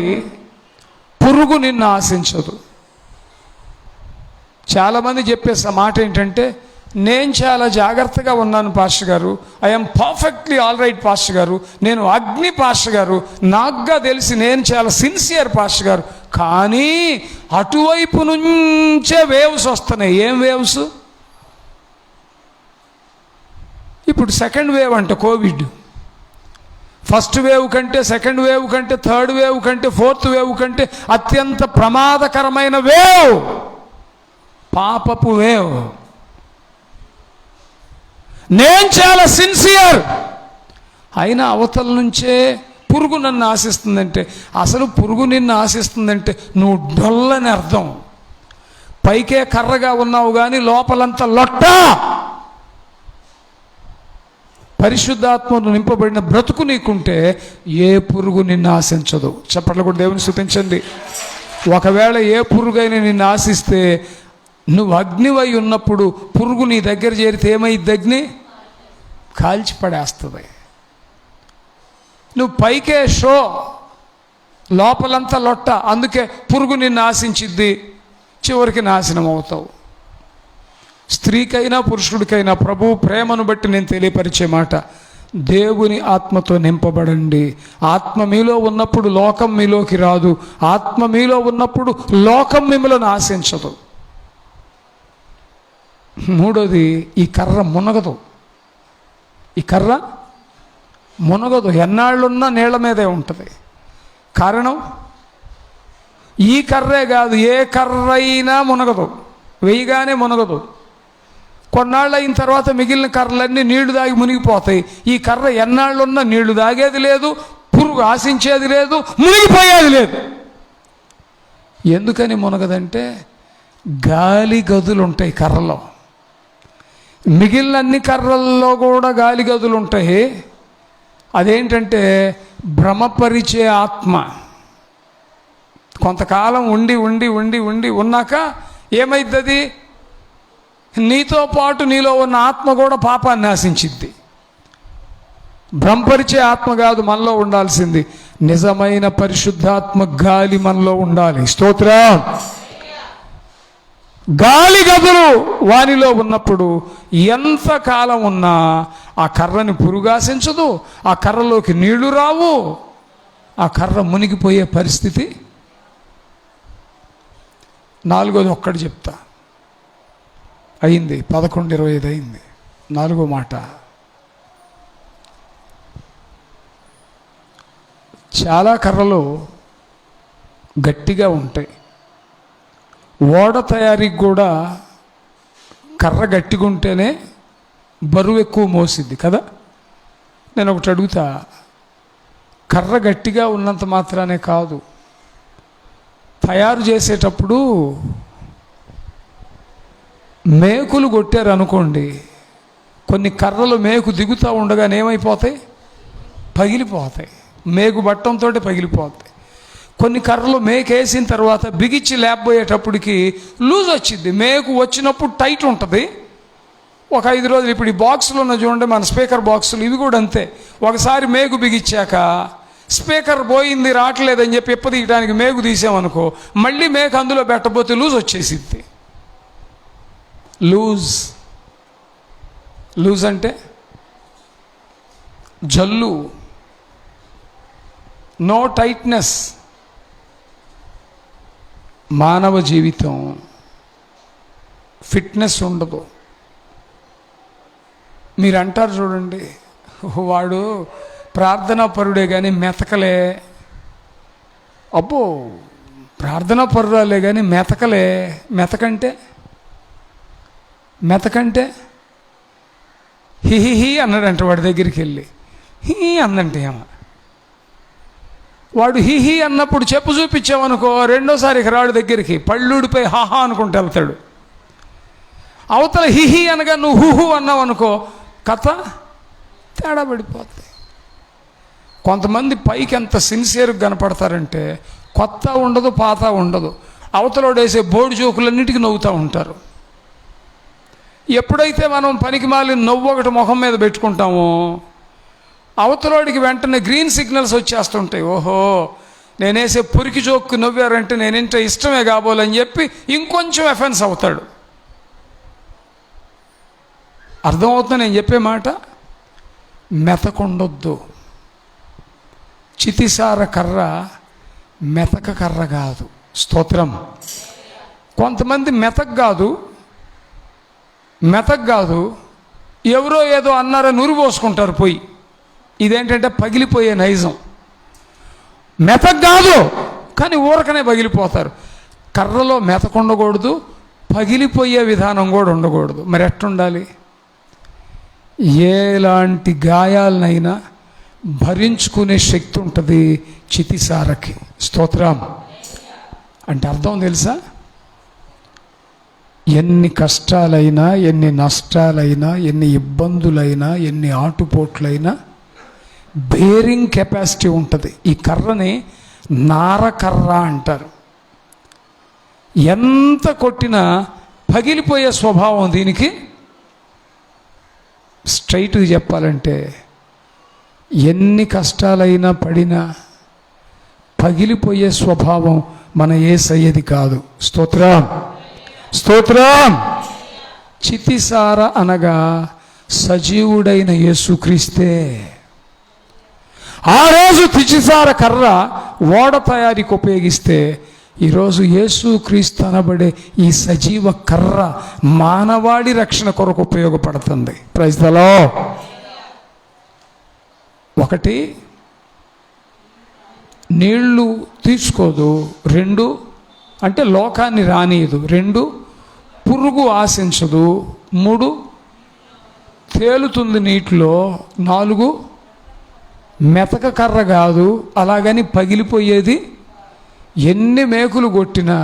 పురుగు నిన్ను ఆశించదు. చాలామంది చెప్పేసే మాట ఏంటంటే, నేను చాలా జాగ్రత్తగా ఉన్నాను పాస్టర్ గారు, I'm perfectly all right pastor గారు, నేను అగ్ని పాస్టర్ గారు, నాకుగా తెలిసి నేను చాలా సిన్సియర్ పాస్టర్ గారు. కానీ అటువైపు నుంచే వేవ్స్ వస్తున్నాయి. ఏం వేవ్స్? ఇప్పుడు సెకండ్ వేవ్ అంట కోవిడ్. ఫస్ట్ వేవ్ కంటే, సెకండ్ వేవ్ కంటే, థర్డ్ వేవ్ కంటే, ఫోర్త్ వేవ్ కంటే అత్యంత ప్రమాదకరమైన వేవ్ పాపపు వేవ్. నేను చాలా సిన్సియర్ అయినా అవతల నుంచే పురుగు నన్ను ఆశిస్తుందంటే, అసలు పురుగు నిన్ను ఆశిస్తుందంటే నువ్వు డొల్లని అర్థం. పైకే కర్రగా ఉన్నావు కానీ లోపలంతా లొట్ట. పరిశుద్ధాత్మను నింపబడిన బ్రతుకు నీకుంటే ఏ పురుగు నిన్ను ఆశించదు. చప్పట్లు కూడా దేవుని స్తుతించండి. ఒకవేళ ఏ పురుగైనా నిన్ను ఆశిస్తే, నువ్వు అగ్నివై ఉన్నప్పుడు పురుగు నీ దగ్గర చేరితే ఏమైద్ది? అగ్ని కాల్చి పడేస్తుంది. నువ్వు పైకే షో, లోపలంతా లొట్ట. అందుకే పురుగు నిన్ను ఆశించిద్ది, చివరికి నాశనం అవుతావు. స్త్రీకైనా పురుషుడికైనా ప్రభు ప్రేమను బట్టి నేను తెలియపరిచే మాట, దేవుని ఆత్మతో నింపబడండి. ఆత్మ మీలో ఉన్నప్పుడు లోకం మీలోకి రాదు. ఆత్మ మీలో ఉన్నప్పుడు లోకం మిమ్మల్ని ఆశించదు. మూడోది, ఈ కర్ర మునగదు. ఈ కర్ర మునగదు. ఎన్నాళ్ళున్నా నీళ్ల మీదే ఉంటుంది. కారణం, ఈ కర్రే కాదు, ఏ కర్ర అయినా మునగదు, వేయగానే మునగదు. కొన్నాళ్ళు అయిన తర్వాత మిగిలిన కర్రలన్నీ నీళ్లు దాగి మునిగిపోతాయి. ఈ కర్ర ఎన్నాళ్ళున్నా నీళ్లు దాగేది లేదు, పురుగు ఆశించేది లేదు, మునిగిపోయేది లేదు. ఎందుకని మునగదంటే గాలి గదులు ఉంటాయి కర్రలో. మిగిలిన అన్ని కర్రల్లో కూడా గాలి గదులు ఉంటాయి. అదేంటంటే భ్రమపరిచే ఆత్మ. కొంతకాలం ఉండి ఉండి ఉండి ఉండి ఉన్నాక ఏమైద్ది? నీతో పాటు నీలో ఉన్న ఆత్మ కూడా పాపాన్ని ఆశించిద్ది. భ్రమపరిచే ఆత్మ కాదు మనలో ఉండాల్సింది, నిజమైన పరిశుద్ధాత్మ గాలి మనలో ఉండాలి. స్తోత్రం. గాలి గదులు వానిలో ఉన్నప్పుడు ఎంత కాలం ఉన్నా ఆ కర్రని పురుగాశించదు, ఆ కర్రలోకి నీళ్లు రావు, ఆ కర్ర మునిగిపోయే పరిస్థితి. నాలుగోది ఒక్కటి చెప్తా, అయింది 11:25 అయింది. నాలుగో మాట, చాలా కర్రలు గట్టిగా ఉంటాయి. ఓడ తయారీకి కూడా కర్ర గట్టిగా ఉంటేనే బరువు ఎక్కువ మోసిద్ది కదా. నేను ఒకటి అడుగుతా, కర్ర గట్టిగా ఉన్నంత మాత్రానే కాదు, తయారు చేసేటప్పుడు మేకులు కొట్టారు అనుకోండి, కొన్ని కర్రలు మేకు దిగుతూ ఉండగానే ఏమైపోతాయి? పగిలిపోతాయి. మేకు బట్టంతో పగిలిపోతాయి. కొన్ని కర్రలు మేకు వేసిన తర్వాత బిగిచ్చి లేకపోయేటప్పటికి లూజ్ వచ్చింది. మేకు వచ్చినప్పుడు టైట్ ఉంటుంది. ఒక 5 రోజులు, ఇప్పుడు ఈ బాక్సులు ఉన్న చూడండి, మన స్పీకర్ బాక్సులు, ఇవి కూడా అంతే. ఒకసారి మేకు బిగిచ్చాక స్పీకర్ పోయింది రావట్లేదని చెప్పి తీయడానికి మేకు తీసామనుకో, మళ్ళీ మేకు అందులో పెట్టబోతే లూజ్ వచ్చేసిద్ది. లూజ్ అంటే జల్లు, నో టైట్నెస్. మానవ జీవితం ఫిట్నెస్ ఉండదు. మీరు అంటారు చూడండి, వాడు ప్రార్థనా పరుడే కానీ మెతకలే. అబ్బో, ప్రార్థనా పరురాలే కానీ మెతకలే. మెతకంటే హిహి అన్నాడంట వాడి దగ్గరికి వెళ్ళి. హీ అందంటే ఏమో. వాడు హిహి అన్నప్పుడు చెప్పు చూపించామనుకో, రెండోసారి రాడు దగ్గరికి, పళ్ళుడిపై హాహా అనుకుంటూ వెళ్తాడు. అవతల హిహి అనగా నువ్వు హుహు అన్నావు అనుకో, కథ తేడా పడిపోతుంది. కొంతమంది పైకి ఎంత సిన్సియర్గా కనపడతారంటే కొత్త ఉండదు, పాత ఉండదు. అవతలోడు వేసే బోర్డు జోకులన్నిటికీ నవ్వుతూ ఉంటారు. ఎప్పుడైతే మనం పనికి మాలి నవ్వు ఒకటి ముఖం మీద పెట్టుకుంటామో, అవతలోడికి వెంటనే గ్రీన్ సిగ్నల్స్ వచ్చేస్తుంటాయి. ఓహో, నేనేసే పురికి జోక్కు నవ్వారంటే నేనంటే ఇష్టమే కాబోలని చెప్పి ఇంకొంచెం ఎఫెన్స్ అవుతాడు. అర్థమవుతుంది నేను చెప్పే మాట? మెతకుండొద్దు. చితిసార కర్ర మెతక కర్ర కాదు. స్తోత్రం. కొంతమంది మెతక కాదు, ఎవరో ఏదో అన్నారని ఉరి పోసుకుంటారు పోయి. ఇదేంటంటే పగిలిపోయే నైజం. మెతక కాదు కానీ ఊరకనే పగిలిపోతారు. కర్రలో మెతక ఉండకూడదు, పగిలిపోయే విధానం కూడా ఉండకూడదు. మరి ఎట్టుండాలి? ఎలాంటి గాయాలనైనా భరించుకునే శక్తి ఉంటుంది చితిసారకి. స్తోత్రం. అంటే అర్థం తెలుసా? ఎన్ని కష్టాలైనా, ఎన్ని నష్టాలైనా, ఎన్ని ఇబ్బందులైనా, ఎన్ని ఆటుపోట్లైనా బేరింగ్ కెపాసిటీ ఉంటుంది. ఈ కర్రని నారకర్ర అంటారు. ఎంత కొట్టినా పగిలిపోయే స్వభావం దీనికి. స్ట్రైట్గా చెప్పాలంటే ఎన్ని కష్టాలైనా పడినా పగిలిపోయే స్వభావం మన యేసయ్యది కాదు. స్తోత్రం. చితిసార అనగా సజీవుడైన యేసుక్రీస్తే. ఆ రోజు చితిసార కర్ర ఓడ తయారీకి ఉపయోగిస్తే, ఈరోజు యేసుక్రీస్తు అనబడే ఈ సజీవ కర్ర మానవాడి రక్షణ కొరకు ఉపయోగపడుతుంది. Praise the lord. ఒకటి, నీళ్లు తీసుకోదు. 2 అంటే లోకాన్ని రానియదు. 2 పురుగు ఆశించదు. 3 తేలుతుంది నీటిలో, 4 మెతక కర్ర కాదు, అలాగని పగిలిపోయేది. ఎన్ని మేకులు కొట్టినా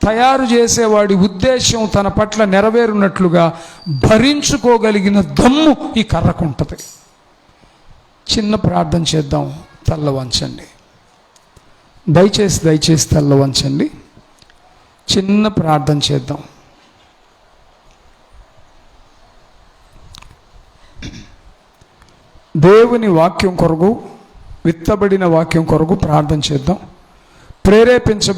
తయారు చేసేవాడి ఉద్దేశం తన పట్ల నెరవేరునట్లుగా భరించుకోగలిగిన దమ్ము ఈ కర్రకు ఉంటుంది. చిన్న ప్రార్థన చేద్దాం. తల్ల వంచండి, దయచేసి తల్ల వంచండి. చిన్న ప్రార్థన చేద్దాం. దేవుని వాక్యం కొరకు, విత్తబడిన వాక్యం కొరకు ప్రార్థన చేద్దాం. ప్రేరేపించబడి